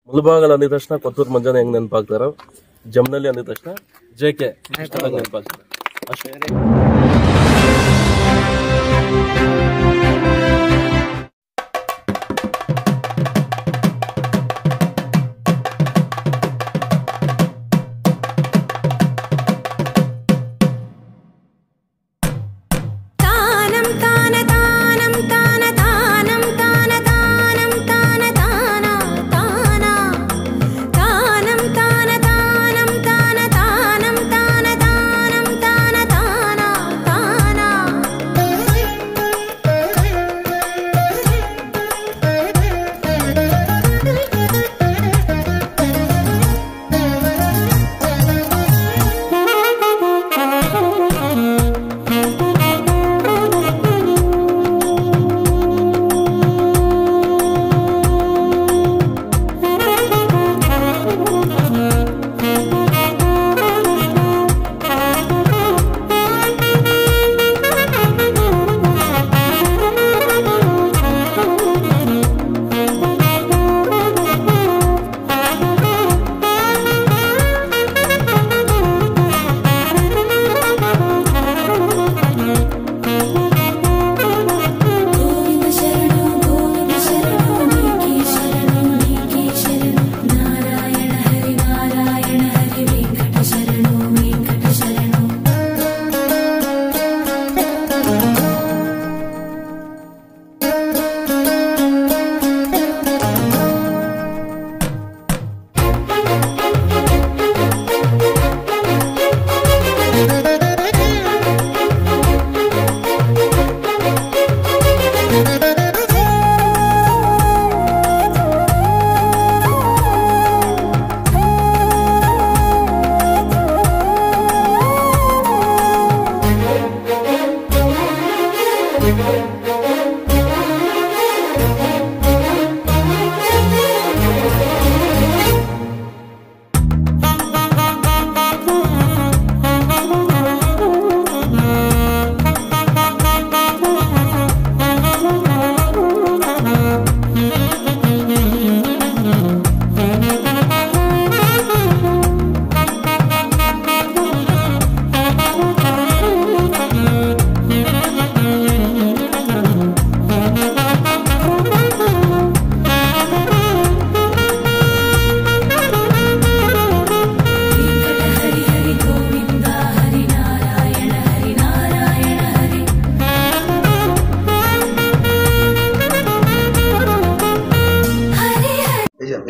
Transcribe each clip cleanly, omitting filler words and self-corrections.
ಮುಳಬಾಗಲ್ ಅಂದಿದ ತಕ್ಷಣ ಕೊತ್ತೂರು ಮಂಜಾನೆ ಹೆಂಗ್ ನೆನಪಾಗ್ತಾರ, ಜಮನಹಳ್ಳಿ ಅಂದಿದ ತಕ್ಷಣ JK ನೆನಪಾಗ್ತಾರೆ ಅಷ್ಟೇ.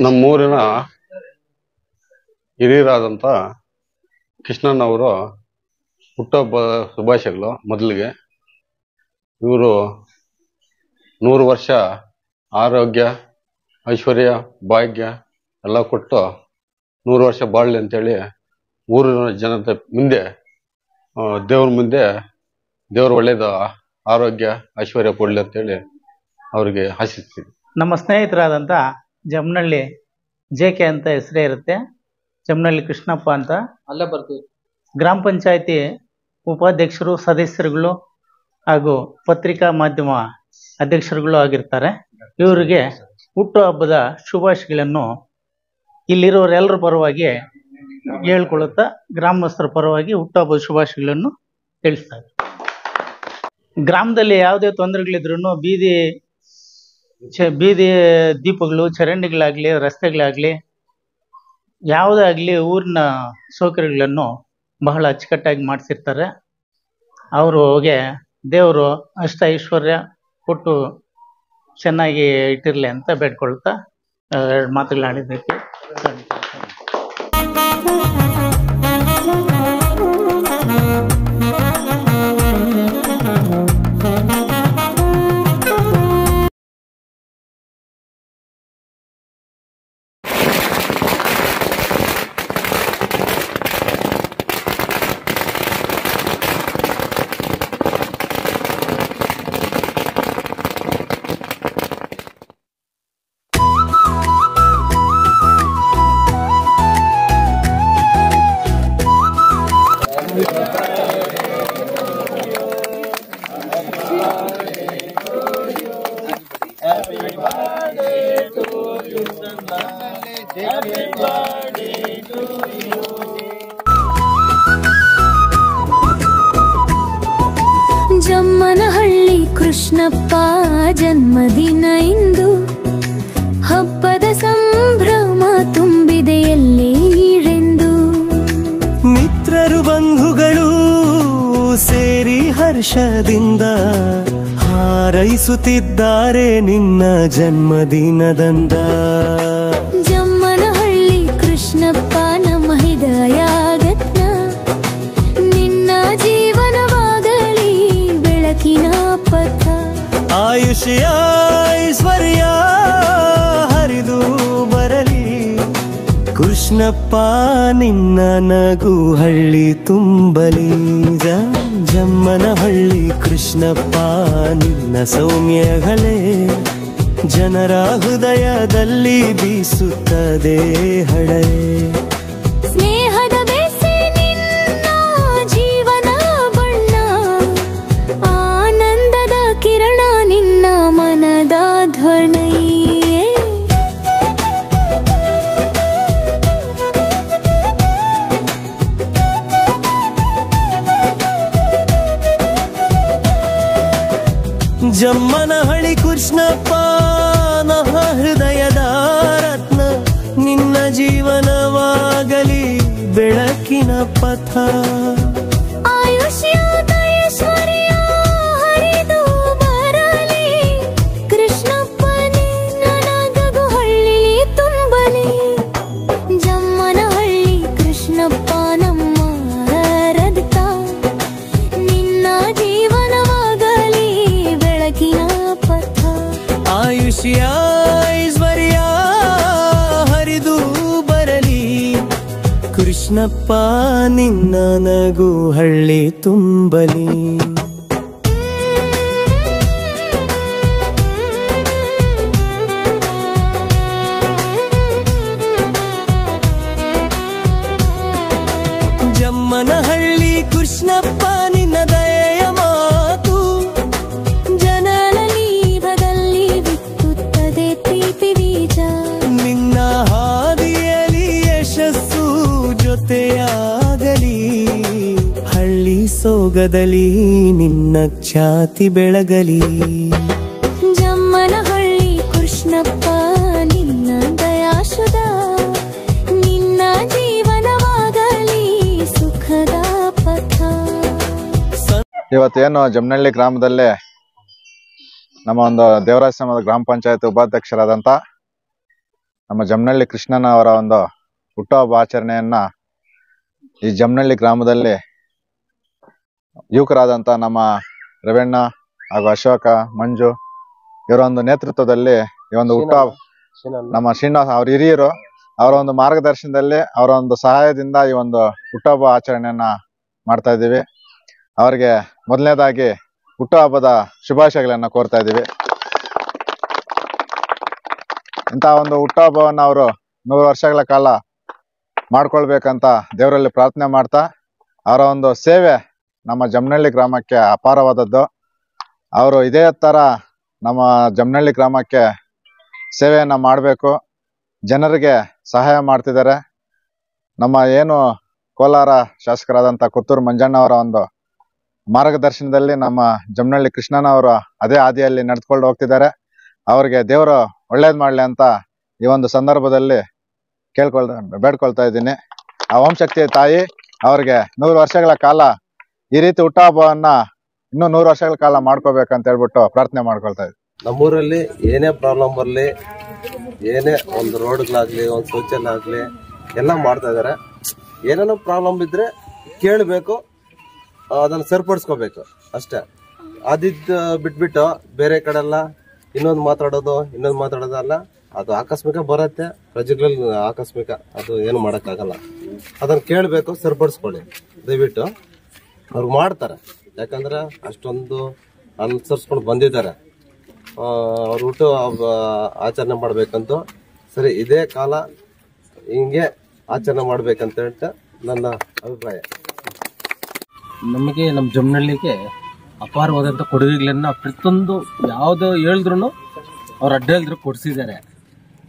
ನಮ್ಮೂರಿನ ಹಿರಿಯರಾದಂಥ ಕೃಷ್ಣಣ್ಣವರು ಹುಟ್ಟುಹಬ್ಬ ಶುಭಾಶಯಗಳು. ಮೊದಲಿಗೆ ಇವರು 100 ವರ್ಷ ಆರೋಗ್ಯ, ಐಶ್ವರ್ಯ, ಭಾಗ್ಯ ಎಲ್ಲ ಕೊಟ್ಟು 100 ವರ್ಷ ಬಾಳಲಿ ಅಂತೇಳಿ ಊರಿನ ಜನತೆ ಮುಂದೆ, ದೇವ್ರ ಮುಂದೆ ದೇವ್ರ ಒಳ್ಳೇದು ಆರೋಗ್ಯ ಐಶ್ವರ್ಯ ಕೊಡಲಿ ಅಂತೇಳಿ ಅವರಿಗೆ ಆಶಿಸ್ತೀವಿ. ನಮ್ಮ ಸ್ನೇಹಿತರಾದಂಥ ಜಮನಹಳ್ಳಿ JK ಅಂತ ಹೆಸರೇ ಇರುತ್ತೆ. ಜಮನಹಳ್ಳಿ ಕೃಷ್ಣಪ್ಪ ಅಂತ ಅಲ್ಲೇ ಬರ್ತೀವಿ. ಗ್ರಾಮ ಪಂಚಾಯತಿ ಉಪಾಧ್ಯಕ್ಷರು, ಸದಸ್ಯರುಗಳು ಹಾಗೂ ಪತ್ರಿಕಾ ಮಾಧ್ಯಮ ಅಧ್ಯಕ್ಷರುಗಳು ಆಗಿರ್ತಾರೆ. ಇವರಿಗೆ ಹುಟ್ಟುಹಬ್ಬದ ಶುಭಾಶಯಗಳನ್ನು ಇಲ್ಲಿರೋರೆಲ್ಲರ ಪರವಾಗಿ ಹೇಳ್ಕೊಳ್ಳುತ್ತಾ ಗ್ರಾಮಸ್ಥರ ಪರವಾಗಿ ಹುಟ್ಟುಹಬ್ಬದ ಶುಭಾಶಯಗಳನ್ನು ತಿಳಿಸ್ತಾರೆ. ಗ್ರಾಮದಲ್ಲಿ ಯಾವುದೇ ತೊಂದರೆಗಳಿದ್ರು ಬೀದಿ ದೀಪಗಳು, ಚರಂಡಿಗಳಾಗಲಿ, ರಸ್ತೆಗಳಾಗಲಿ, ಯಾವುದೇ ಆಗಲಿ ಊರಿನ ಸೌಕರ್ಯಗಳನ್ನು ಬಹಳ ಅಚ್ಚುಕಟ್ಟಾಗಿ ಮಾಡಿಸಿರ್ತಾರೆ. ಅವ್ರಿಗೆ ದೇವರು ಅಷ್ಟ ಐಶ್ವರ್ಯ ಕೊಟ್ಟು ಚೆನ್ನಾಗಿ ಇಟ್ಟಿರಲಿ ಅಂತ ಬೇಡ್ಕೊಳ್ತಾ 2 ಮಾತುಗಳಾಡಿದ್ದಕ್ಕೆ Thank you. ಜಮ್ಮನಹಳ್ಳಿ ಕೃಷ್ಣಪ್ಪ ಜನ್ಮದಿನ ಇಂದು, ಹಬ್ಬದ ಸಂಭ್ರಮ ತುಂಬಿದೆ ಎಲ್ಲೆಡೆಂದು. ಮಿತ್ರರು ಬಂಧುಗಳು ಸೇರಿ ಹರ್ಷದಿಂದ ಹಾರೈಸುತ್ತಿದ್ದಾರೆ ನಿನ್ನ ಜನ್ಮದಿನದಂದ. ಜಮ್ಮನಹಳ್ಳಿ ಕೃಷ್ಣಪ್ಪ ನಮ್ಮ ಹೃದಯಾಗತ್ನ, ನಿನ್ನ ಜೀವನವಾಗಲಿ ಬೆಳಕಿನ ಪಥ. ಆಯುಷ್ಯ ಐಶ್ವರ್ಯ ಹರಿದು ಬರಲಿ ಕೃಷ್ಣಪ್ಪ, ನಿನ್ನ ನಗು ಹಳ್ಳಿ ತುಂಬಲಿ. ಜಮ್ಮನಹಳ್ಳಿ ಕೃಷ್ಣಪ್ಪ ನಿನ್ನ ಸೌಮ್ಯಗಳೇ ಜನರ ಹೃದಯದಲ್ಲಿ ಬೀಸುತ್ತದೆ ಹಳೆ. ಸ್ನೇಹದ ಬೆಸೆ ನಿನ್ನ ಜೀವನ ಬಣ್ಣ, ಆನಂದದ ಕಿರಣ ನಿನ್ನ ಮನದ ಧ್ವನಿ. ಜಮ್ಮನಹಳ್ಳಿ ಕೃಷ್ಣಪ್ಪ ನಹ ಹೃದಯದ ರತ್ನ, ನಿನ್ನ ಜೀವನವಾಗಲಿ ಬೆಳಕಿನ ಪಥ. ಆಯುಷ್ಯದ ಐಶ್ವರ್ಯ ಹರಿದು ಬರಲಿ ಕೃಷ್ಣಪ್ಪ, ನಿನ್ನ ನಗು ಹಳ್ಳಿ ತುಂಬಲಿ. ಜಮ್ಮನಹಳ್ಳಿ ಕೃಷ್ಣಪ್ಪ ನಮ್ಮ ರಥ, ನಿನ್ನ ಜೀವನವಾಗಲಿ ಬೆಳಕಿನ ಪಥ. ಆಯುಷ್ಯ ಐಶ್ವರ್ಯ ಹರಿದು ಬರಲಿ ಕೃಷ್ಣಪ್ಪ, ನಿನ್ನ ನಗು ಹಳ್ಳಿ ತುಂಬಲಿ. ಜಮ್ಮನಹಳ್ಳಿ ಕೃಷ್ಣಪ್ಪ ನಿನ್ನ ದಯೆಯ ಮಾತು, ಜನರಲ್ಲಿ ಬದಲ್ಲಿ ಬಿತ್ತುತ್ತದೆ ಪ್ರೀತಿ ಬೀಜ. ನಿನ್ನ ಹಾದಿಯಲ್ಲಿ ಯಶಸ್ಸು ಜೊತೆಯಾಗಲಿ, ಹಳ್ಳಿ ಸೋಗದಲ್ಲಿ ನಿನ್ನ ಖ್ಯಾತಿ ಬೆಳಗಲಿ. ಜಮ್ಮನಹಳ್ಳಿ ಕೃಷ್ಣಪ್ಪ ನಿನ್ನ ದಯಾಶುದ, ನಿನ್ನ ಜೀವನವಾಗಲಿ ಸುಖದ ಪಥ. ಇವತ್ತೇನು ಜಮನಹಳ್ಳಿ ಗ್ರಾಮದಲ್ಲೇ ನಮ್ಮ ಒಂದು ದೇವರಾಶ್ರಮದ ಗ್ರಾಮ ಪಂಚಾಯತ್ ಉಪಾಧ್ಯಕ್ಷರಾದಂಥ ನಮ್ಮ ಜಮನಹಳ್ಳಿ ಕೃಷ್ಣನ ಅವರ ಒಂದು ಹುಟ್ಟುಹಬ್ಬ ಆಚರಣೆಯನ್ನ ಈ ಜಮನಹಳ್ಳಿ ಗ್ರಾಮದಲ್ಲಿ ಯುವಕರಾದಂಥ ನಮ್ಮ ರವಣ್ಣ ಹಾಗೂ ಅಶೋಕ, ಮಂಜು ಇವರ ಒಂದು ನೇತೃತ್ವದಲ್ಲಿ ಈ ಒಂದು ಹುಟ್ಟುಹಬ್ಬ ನಮ್ಮ ಶ್ರೀನಿವಾಸ ಅವ್ರ ಹಿರಿಯರು ಅವರ ಒಂದು ಮಾರ್ಗದರ್ಶನದಲ್ಲಿ ಅವರ ಒಂದು ಸಹಾಯದಿಂದ ಈ ಒಂದು ಹುಟ್ಟುಹಬ್ಬ ಆಚರಣೆಯನ್ನ ಮಾಡ್ತಾ ಇದ್ದೀವಿ. ಅವರಿಗೆ ಮೊದಲನೇದಾಗಿ ಹುಟ್ಟುಹಬ್ಬದ ಶುಭಾಶಯಗಳನ್ನ ಕೋರ್ತಾ ಇದ್ದೀವಿ. ಇಂತಹ ಒಂದು ಹುಟ್ಟುಹಬ್ಬವನ್ನು ಅವರು 100 ವರ್ಷಗಳ ಕಾಲ ಮಾಡ್ಕೊಳ್ಬೇಕಂತ ದೇವರಲ್ಲಿ ಪ್ರಾರ್ಥನೆ ಮಾಡ್ತಾ, ಅವರ ಒಂದು ಸೇವೆ ನಮ್ಮ ಜಮನಹಳ್ಳಿ ಗ್ರಾಮಕ್ಕೆ ಅಪಾರವಾದದ್ದು. ಅವರು ಇದೇ ತರ ನಮ್ಮ ಜಮನಹಳ್ಳಿ ಗ್ರಾಮಕ್ಕೆ ಸೇವೆಯನ್ನ ಮಾಡಬೇಕು, ಜನರಿಗೆ ಸಹಾಯ ಮಾಡ್ತಿದ್ದಾರೆ. ನಮ್ಮ ಏನು ಕೋಲಾರ ಶಾಸಕರಾದಂಥ ಕೊತ್ತೂರು ಮಂಜಣ್ಣ ಅವರ ಒಂದು ಮಾರ್ಗದರ್ಶನದಲ್ಲಿ ನಮ್ಮ ಜಮನಹಳ್ಳಿ ಕೃಷ್ಣನವರು ಅದೇ ಹಾದಿಯಲ್ಲಿ ನಡೆದುಕೊಂಡು ಹೋಗ್ತಿದ್ದಾರೆ. ಅವ್ರಿಗೆ ದೇವರು ಒಳ್ಳೇದ್ ಮಾಡ್ಲಿ ಅಂತ ಈ ಒಂದು ಸಂದರ್ಭದಲ್ಲಿ ಬೇಡ್ಕೊಳ್ತಾ ಇದ್ದೀನಿ. ಆ ಓಂ ಶಕ್ತಿ ತಾಯಿ ಅವ್ರಿಗೆ 100 ವರ್ಷಗಳ ಕಾಲ ಈ ರೀತಿ ಹುಟ್ಟುಹಬ್ಬವನ್ನ ಇನ್ನೂ 100 ವರ್ಷಗಳ ಕಾಲ ಮಾಡ್ಕೋಬೇಕಂತ ಹೇಳ್ಬಿಟ್ಟು ಪ್ರಾರ್ಥನೆ ಮಾಡ್ಕೊಳ್ತಾ ಇದ್ದೀನಿ. ನಮ್ಮೂರಲ್ಲಿ ಏನೇ ಪ್ರಾಬ್ಲಮ್ ಬರಲಿ, ಏನೇ ಒಂದು ರೋಡ್ಗಳಾಗ್ಲಿ, ಒಂದು ಶೌಚಾಲಯ ಆಗ್ಲಿ, ಎಲ್ಲ ಮಾಡ್ತಾ ಇದಾರೆ. ಏನೇನೋ ಪ್ರಾಬ್ಲಮ್ ಇದ್ರೆ ಕೇಳಬೇಕು, ಅದನ್ನ ಸರಿಪಡಿಸ್ಕೋಬೇಕು ಅಷ್ಟೇ. ಅದಿದ್ದು ಬಿಟ್ಬಿಟ್ಟು ಬೇರೆ ಕಡೆ ಎಲ್ಲ ಇನ್ನೊಂದು ಮಾತಾಡೋದಲ್ಲ. ಅದು ಆಕಸ್ಮಿಕ ಬರುತ್ತೆ, ಪ್ರಜೆಗಳಲ್ಲಿ ಆಕಸ್ಮಿಕ, ಅದು ಏನು ಮಾಡೋಕ್ಕಾಗಲ್ಲ. ಅದನ್ನ ಕೇಳಬೇಕು, ಸರಿಪಡಿಸ್ಕೊಳ್ಳಿ ದಯವಿಟ್ಟು. ಅವ್ರು ಮಾಡ್ತಾರೆ, ಯಾಕಂದ್ರೆ ಅಷ್ಟೊಂದು ಅನುಸರಿಸ್ಕೊಂಡು ಬಂದಿದ್ದಾರೆ. ಅವ್ರು ಹುಟ್ಟು ಆಚರಣೆ ಮಾಡ್ಬೇಕಂತ. ಸರಿ, ಇದೇ ಕಾಲ ಹಿಂಗೆ ಆಚರಣೆ ಮಾಡ್ಬೇಕಂತ ಹೇಳ್ತಾ ನನ್ನ ಅಭಿಪ್ರಾಯ. ನಮಗೆ ನಮ್ಮ ಜಮನಹಳ್ಳಿಗೆ ಅಪಾರವಾದಂಥ ಕೊಡುಗೆಗಳನ್ನ ಪ್ರತಿಯೊಂದು ಯಾವ್ದು ಹೇಳಿದ್ರು ಅವ್ರು ಅಡ್ಡ ಹೇಳಿದ್ರು ಕೊಡಿಸಿದ್ದಾರೆ.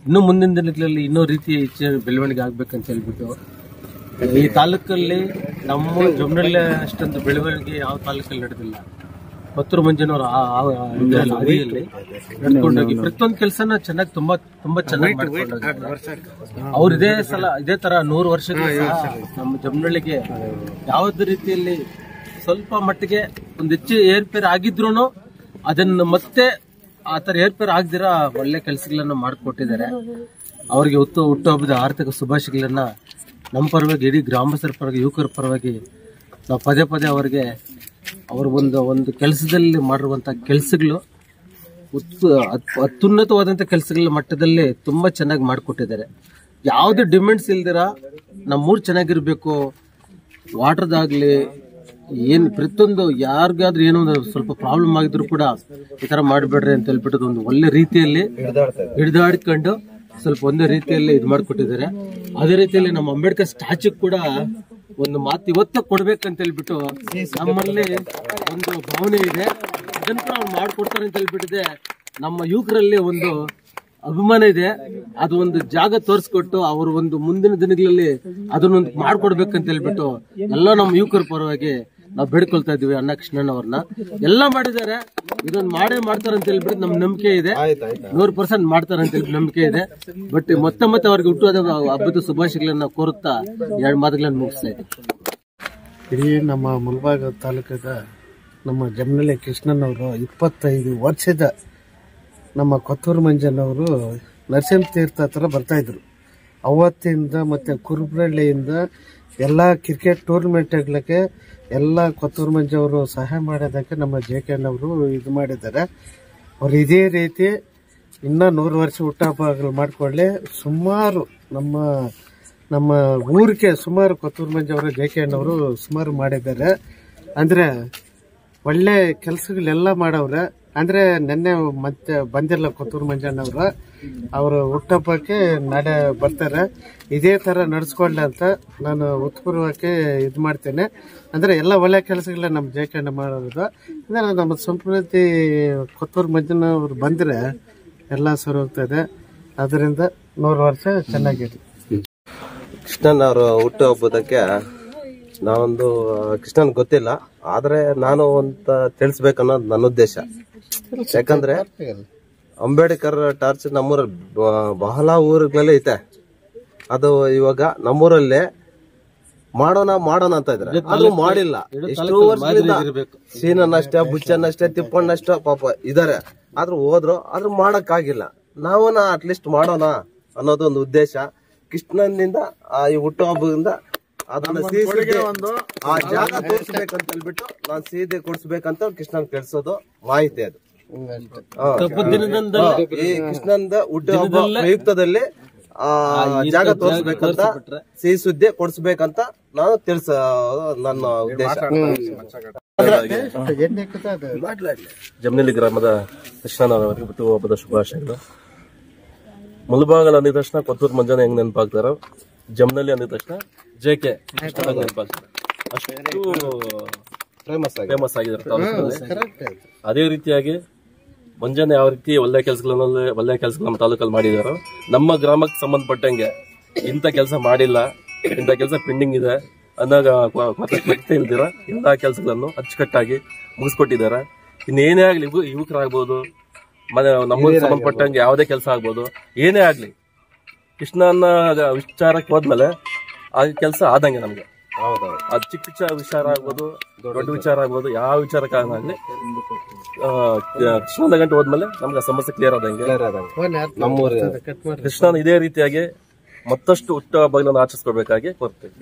ಇನ್ನೂ ಮುಂದಿನ ದಿನಗಳಲ್ಲಿ ಇನ್ನೂ ರೀತಿಯ ಹೆಚ್ಚಿನ ಬೆಳವಣಿಗೆ ಆಗ್ಬೇಕಂತ ಹೇಳ್ಬಿಟ್ಟು ಈ ತಾಲೂಕಲ್ಲಿ ನಮ್ಮ ಜಮನಹಳ್ಳಿ ಅಷ್ಟೊಂದು ಬೆಳವಣಿಗೆ ಯಾವ ತಾಲೂಕಲ್ಲಿ ನಡೆದಿಲ್ಲ. ಕೊತ್ತೂರು ಮಂಜನವರು ಅಡಿಯಲ್ಲಿ ನಡ್ಕೊಂಡೋಗಿ ಪ್ರತಿಯೊಂದು ಕೆಲಸನ ಚೆನ್ನಾಗಿ ತುಂಬಾ ಚೆನ್ನಾಗಿ ಮಾಡ್ಕೊಂಡೋಗಿ ಅವ್ರು ಇದೇ ತರ 100 ವರ್ಷಗಳು ನಮ್ಮ ಜಮನಹಳ್ಳಿಗೆ ಯಾವುದೇ ರೀತಿಯಲ್ಲಿ ಸ್ವಲ್ಪ ಮಟ್ಟಿಗೆ ಒಂದು ಹೆಚ್ಚು ಏರ್ಪೇರ್ ಆಗಿದ್ರು ಅದನ್ನು ಮತ್ತೆ ಆ ತರ ಏರ್ಪೇರ್ ಆಗದಿರಾ ಒಳ್ಳೆ ಕೆಲಸಗಳನ್ನ ಮಾಡಿಕೊಟ್ಟಿದ್ದಾರೆ. ಅವರಿಗೆ ಹುಟ್ಟುಹಬ್ಬದ ಆರ್ಥಿಕ ಶುಭಾಶಯಗಳನ್ನ ನಮ್ಮ ಪರವಾಗಿ, ಇಡೀ ಗ್ರಾಮಸ್ಥರ ಪರವಾಗಿ, ಯುವಕರ ಪರವಾಗಿ ನಾವು ಪದೇ ಪದೇ ಅವರಿಗೆ ಅವರ ಒಂದು ಕೆಲಸದಲ್ಲಿ ಮಾಡಿರುವಂತಹ ಕೆಲಸಗಳು ಅತ್ಯುನ್ನತವಾದಂಥ ಕೆಲಸಗಳ ಮಟ್ಟದಲ್ಲಿ ತುಂಬಾ ಚೆನ್ನಾಗಿ ಮಾಡಿಕೊಟ್ಟಿದ್ದಾರೆ. ಯಾವುದೇ ಡಿಮ್ಯಾಂಡ್ಸ್ ಇಲ್ದಿರ ನಮ್ಮೂರು ಚೆನ್ನಾಗಿರ್ಬೇಕು, ವಾಟರ್ದಾಗ್ಲಿ ಏನು ಪ್ರತಿಯೊಂದು ಯಾರಿಗಾದ್ರೂ ಏನೋ ಒಂದು ಸ್ವಲ್ಪ ಪ್ರಾಬ್ಲಮ್ ಆಗಿದ್ರು ಕೂಡ ಈ ತರ ಮಾಡಬೇಡ್ರಿ ಅಂತ ಹೇಳ್ಬಿಟ್ಟು ಒಂದು ಒಳ್ಳೆ ರೀತಿಯಲ್ಲಿ ಹಿಡಿದಾಡ್ಕೊಂಡು ಸ್ವಲ್ಪ ಒಂದೇ ರೀತಿಯಲ್ಲಿ ಇದು ಮಾಡಿಕೊಟ್ಟಿದ್ದಾರೆ. ಅದೇ ರೀತಿಯಲ್ಲಿ ನಮ್ಮ ಅಂಬೇಡ್ಕರ್ ಸ್ಟ್ಯಾಚ್ಯೂ ಕೂಡ ಒಂದು ಮಾತು ಇವತ್ತೇ ಕೊಡ್ಬೇಕಂತ ಹೇಳ್ಬಿಟ್ಟು ನಮ್ಮಲ್ಲಿ ಒಂದು ಭಾವನೆ ಇದೆ. ಅದನ್ನು ಕೂಡ ಅವ್ರು ಮಾಡಿಕೊಡ್ತಾರೆ ಅಂತ ಹೇಳ್ಬಿಟ್ಟಿದೆ. ನಮ್ಮ ಯುವಕರಲ್ಲಿ ಒಂದು ಅಭಿಮಾನ ಇದೆ. ಅದು ಒಂದು ಜಾಗ ತೋರಿಸ್ಕೊಟ್ಟು ಅವರು ಒಂದು ಮುಂದಿನ ದಿನಗಳಲ್ಲಿ ಅದನ್ನೊಂದು ಮಾಡ್ಕೊಡ್ಬೇಕಂತ ಹೇಳ್ಬಿಟ್ಟು ಎಲ್ಲ ನಮ್ಮ ಯುವಕರ ಪರವಾಗಿ ನಾವು ಬೇಡ್ಕೊಳ್ತಾ ಇದೀವಿ. ಅಣ್ಣ ಕೃಷ್ಣಣ್ಣ ಅವ್ರನ್ನ ಎಲ್ಲ ಮಾಡಿದ್ದಾರೆ, ಇದೊಂದು ಮಾಡ್ತಾರೆ ಅಂತ ಹೇಳ್ಬಿಟ್ಟು ನಮ್ ನಂಬಿಕೆ ಇದೆ. 100% ಮಾಡ್ತಾರೆ ಅಂತ ಹೇಳಿ ನಂಬಿಕೆ ಇದೆ. ಬಟ್ ಮತ್ತೆ ಅವ್ರಿಗೆ ಹುಟ್ಟುವ ಹಬ್ಬದ ಶುಭಾಶಯಗಳನ್ನ ಕೋರುತ್ತಾ 2 ಮಾತುಗಳನ್ನು ಮುಗಿಸ್ತಾ ಇದ್ದೀವಿ. ಇಡೀ ನಮ್ಮ ಮುಳಬಾಗ ತಾಲೂಕದ ನಮ್ಮ ಜಮನಹಳ್ಳಿ ಕೃಷ್ಣನವರು 25 ವರ್ಷದ ನಮ್ಮ ಕೊತ್ತೂರು ಮಂಜನವರು ನರಸಿಂಹ ತೀರ್ಥ ಹತ್ರ ಬರ್ತಾ ಇದ್ರು. ಅವತ್ತಿಂದ ಮತ್ತೆ ಕುರುಬ್ರಳ್ಳಿಯಿಂದ ಎಲ್ಲ ಕ್ರಿಕೆಟ್ ಟೂರ್ನಮೆಂಟ್ಗಳಿಗೆ ಎಲ್ಲ ಕೊತ್ತೂರು ಮಂಜವರು ಸಹಾಯ ಮಾಡೋದಕ್ಕೆ ನಮ್ಮ JK ಅವರು ಇದು ಮಾಡಿದ್ದಾರೆ. ಅವ್ರು ಇದೇ ರೀತಿ ಇನ್ನೂ 100 ವರ್ಷ ಹುಟ್ಟುಹಬ್ಬಗಳು ಮಾಡಿಕೊಳ್ಳಿ. ಸುಮಾರು ನಮ್ಮ ಊರಿಗೆ ಸುಮಾರು ಕೊತ್ತೂರು ಮಂಜವರು JK ಅವರು ಸುಮಾರು ಮಾಡಿದ್ದಾರೆ. ಅಂದರೆ ಒಳ್ಳೆ ಕೆಲಸಗಳೆಲ್ಲ ಮಾಡವ್ರೆ. ಅಂದರೆ ನೆನ್ನೆ ಮತ್ತೆ ಬಂದಿಲ್ಲ ಕೊತ್ತೂರು ಮಂಜಣ್ಣವರು, ಅವರು ಹುಟ್ಟುಹಬ್ಬಕ್ಕೆ ನಾಳೆ ಬರ್ತಾರೆ. ಇದೇ ಥರ ನಡೆಸ್ಕೊಳ್ಳಿ ಅಂತ ನಾನು ಉತ್ಪೂರ್ವಕ್ಕೆ ಇದು ಮಾಡ್ತೇನೆ. ಅಂದರೆ ಎಲ್ಲ ಒಳ್ಳೆ ಕೆಲಸಗಳನ್ನ ನಮ್ಮ JK ಮಾಡೋದು. ಅಂದರೆ ನಮ್ಮ ಸಂಸ್ಕೃತಿ ಕೊತ್ತೂರು ಮಂಜಣ್ಣವ್ರು ಬಂದರೆ ಎಲ್ಲ ಸರಿ ಹೋಗ್ತದೆ. ಅದರಿಂದ 100 ವರ್ಷ ಚೆನ್ನಾಗಿರಿ. ಕೃಷ್ಣನ್ ಅವರು ಹುಟ್ಟುಹಬ್ಬದಕ್ಕೆ ನಾವೊಂದು ಕೃಷ್ಣನ್ ಗೊತ್ತಿಲ್ಲ, ಆದ್ರೆ ನಾನು ಅಂತ ತಿಳಿಸ್ಬೇಕನ್ನೋದು ನನ್ನ ಉದ್ದೇಶ. ಯಾಕಂದ್ರೆ ಅಂಬೇಡ್ಕರ್ ಟಾರ್ಚ್ ನಮ್ಮೂರಲ್ಲಿ ಬಹಳ ಊರುಗಳಲ್ಲಿ ಐತೆ. ಅದು ಇವಾಗ ನಮ್ಮೂರಲ್ಲೇ ಮಾಡೋಣ ಅಂತ ಇದ್ರೆ ಅದು ಮಾಡಿಲ್ಲ. ಎಷ್ಟು ವರ್ಷದಿಂದ ಸೀನನ್ನಷ್ಟೇ, ಬುಚ್ಚನ್ನಷ್ಟೇ, ತಿಪ್ಪಣ್ಣಷ್ಟೇ ಪಾಪ ಇದಾರೆ, ಆದ್ರೂ ಆದ್ರೂ ಮಾಡಕ್ ಆಗಿಲ್ಲ. ನಾವನ ಅಟ್ಲೀಸ್ಟ್ ಮಾಡೋಣ ಅನ್ನೋದು ಒಂದು ಉದ್ದೇಶ. ಕೃಷ್ಣನಿಂದ ಈ ಹುಟ್ಟುಹಬ್ಬದಿಂದ ಅದನ್ನ ಆ ಜಾಗ ತೋರಿಸ್ಬೇಕಂತ ಹೇಳ್ಬಿಟ್ಟು ನಾನು ಸೀದೆ ಕೊಡ್ಸ್ಬೇಕಂತ ಕೃಷ್ಣನ್ ಕೆಲ್ಸೋದು ಮಾಹಿತಿ. ಅದು ಈ ಕೃಷ್ಣಂದ ಹುಟ್ಟುಹಬ್ಬ ಪ್ರಯುಕ್ತದಲ್ಲಿ ಆ ಜಾಗ ತೋರಿಸ್ಬೇಕಂತ ಸಿಹಿ ಸುದ್ದಿ ಕೊಡ್ಸ್ಬೇಕಂತ ನಾನು ನನ್ನ ಉದ್ದೇಶ. ಜಮನಹಳ್ಳಿ ಗ್ರಾಮದ ಕೃಷ್ಣನವರಿಗೆ ಹುಟ್ಟುಹಬ್ಬದ ಶುಭಾಶಯಗಳು. ಮುಳಬಾಗಲ್ ಅಂದಿದ ತಕ್ಷಣ ಕೊತ್ತೂರು ಮಂಜನ ಹೆಂಗ್ ನೆನಪಾಗ್ತಾರೋ, ಜಮನಹಳ್ಳಿ ಅಂದಿದ ತಕ್ಷಣ JK ನೆನಪಾಗ್ತಾರೆ. ಅಷ್ಟು ಫೇಮಸ್ ಆಗಿದ್ದಾರೆ. ಅದೇ ರೀತಿಯಾಗಿ ಮಂಜನ ಯಾವ ರೀತಿ ಒಳ್ಳೆ ಕೆಲಸಗಳು ನಮ್ಮ ತಾಲೂಕಲ್ಲಿ ಮಾಡಿದಾರೋ, ನಮ್ಮ ಗ್ರಾಮಕ್ಕೆ ಸಂಬಂಧಪಟ್ಟಂಗೆ ಇಂಥ ಕೆಲಸ ಮಾಡಿಲ್ಲ, ಇಂಥ ಕೆಲಸ ಪೆಂಡಿಂಗ್ ಇದೆ ಅನ್ನೋಗ ಇಲ್ದಿರ ಎಲ್ಲ ಕೆಲಸಗಳನ್ನು ಅಚ್ಚುಕಟ್ಟಾಗಿ ಮುಗಿಸ್ಕೊಟ್ಟಿದ್ದಾರೆ. ಇನ್ನೇನೇ ಆಗ್ಲಿ, ಯುವಕರಾಗ್ಬೋದು, ನಮಗೆ ಸಂಬಂಧಪಟ್ಟಂಗೆ ಯಾವುದೇ ಕೆಲಸ ಆಗ್ಬೋದು, ಏನೇ ಆಗ್ಲಿ, ಕೃಷ್ಣನ ವಿಚಾರಕ್ಕೆ ಹೋದ್ಮೇಲೆ ಆ ಕೆಲಸ ಆದಂಗೆ ನಮ್ಗೆ. ಅದು ಚಿಕ್ಕ ವಿಚಾರ ಆಗ್ಬೋದು, ದೊಡ್ಡ ವಿಚಾರ ಆಗ್ಬೋದು, ಯಾವ ವಿಚಾರಕ್ಕಾಗಲಿ ಕೃಷ್ಣನ ಗಂಟೆ ಹೋದ್ಮೇಲೆ ನಮ್ಗೆ ಆ ಸಮಸ್ಯೆ ಕ್ಲಿಯರ್ ಆದಂಗೆ. ಕೃಷ್ಣನ ಇದೇ ರೀತಿಯಾಗಿ ಮತ್ತಷ್ಟು ಹುಟ್ಟುಹಬ್ಬಗಳನ್ನು ಆಚರಿಸ್ಕೊಳ್ಬೇಕಾಗಿ ಕೋರ್ತೀವಿ.